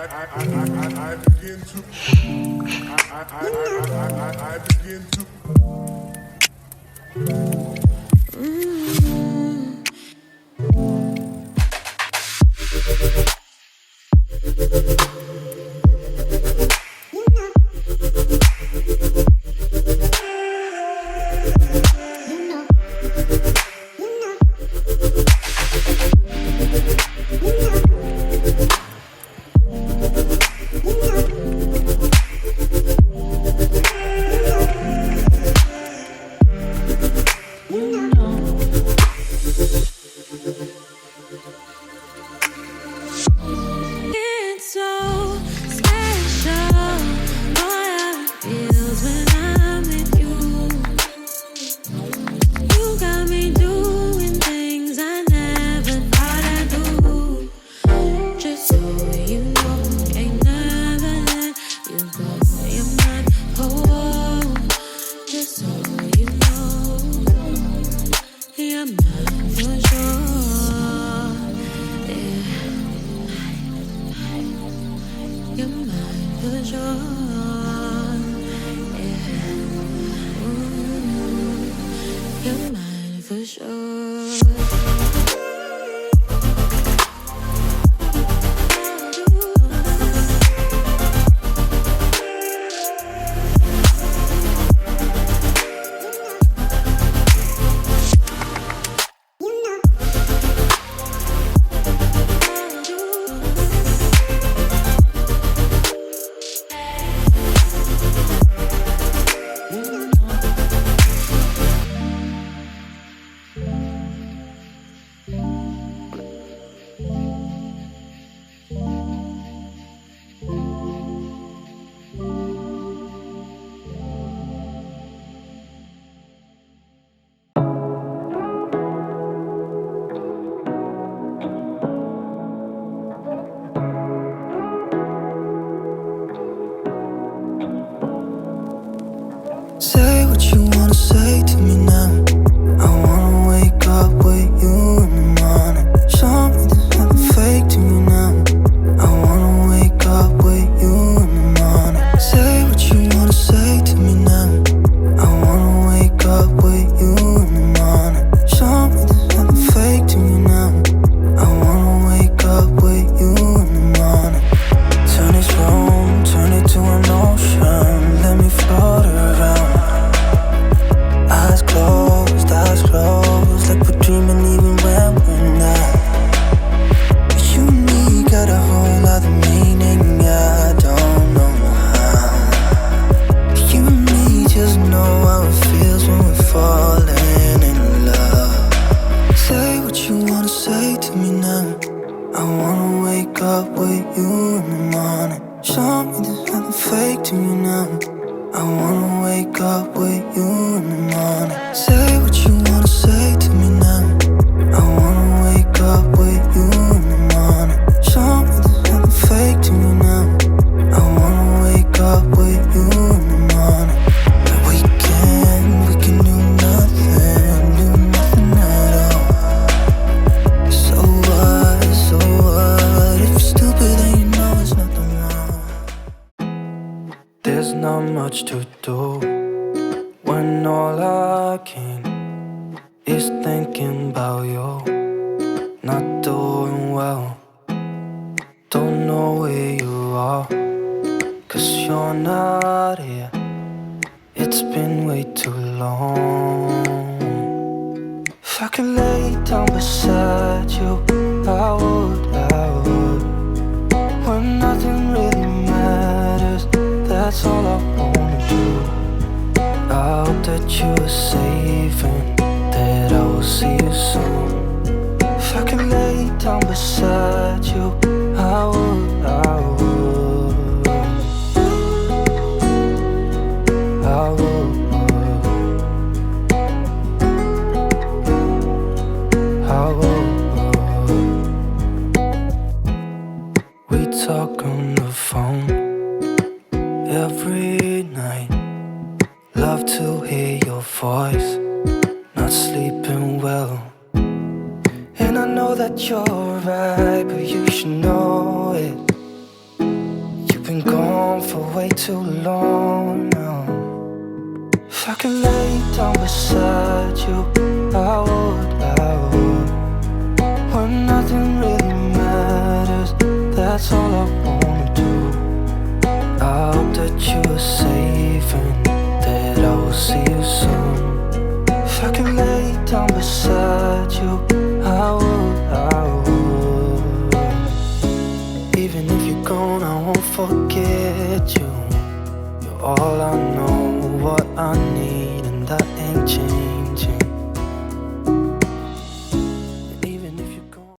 I begin to I begin to Say what you wanna say to me now. I wanna wake up with you in the morning. Show me there's nothing fake to me now. I wanna wake up with you in the morning. Say what you wanna say to me now. I wanna wake up with you in the morning. Show me there's nothing fake to me now. I wanna wake up with you in the morning. Turn this room, turn it to an ocean. Let me float around. Eyes closed, like we're dreaming even when we're not. You and me got a whole other meaning, I don't know how. You and me just know how it feels when we're falling in love. Say what you wanna say to me now. I wanna wake up with you in the morning. Show me there's nothing fake to me now. I wanna wake up with you in the morning. Say what you wanna say to me now. I wanna wake up with you in the morning. Show me there's nothing fake to me now. I wanna wake up with you in the morning. We can do nothing at all. So what, if you're stupid then you know it's nothing wrong. There's not much to do when all I can is thinking about you. Not doing well, don't know where you are, 'cause you're not here. It's been way too long. If I could lay down beside you, I would. When nothing really matters, that's all I wanna do. I hope that you are safe and that I will see you soon. If I could lay down beside you, I would. We talk on the phone every night. Love to hear your voice. Not sleeping well, and I know that you're right, but you should know it. been gone for way too long now. If I could lay down beside you, I would. When nothing really matters, that's all I wanna do. I hope that you are safe and that I will see you soon. If I could lay down beside you, I would. Even if you're gone, I won't forget you. You're all I know, what I need, and that ain't changed.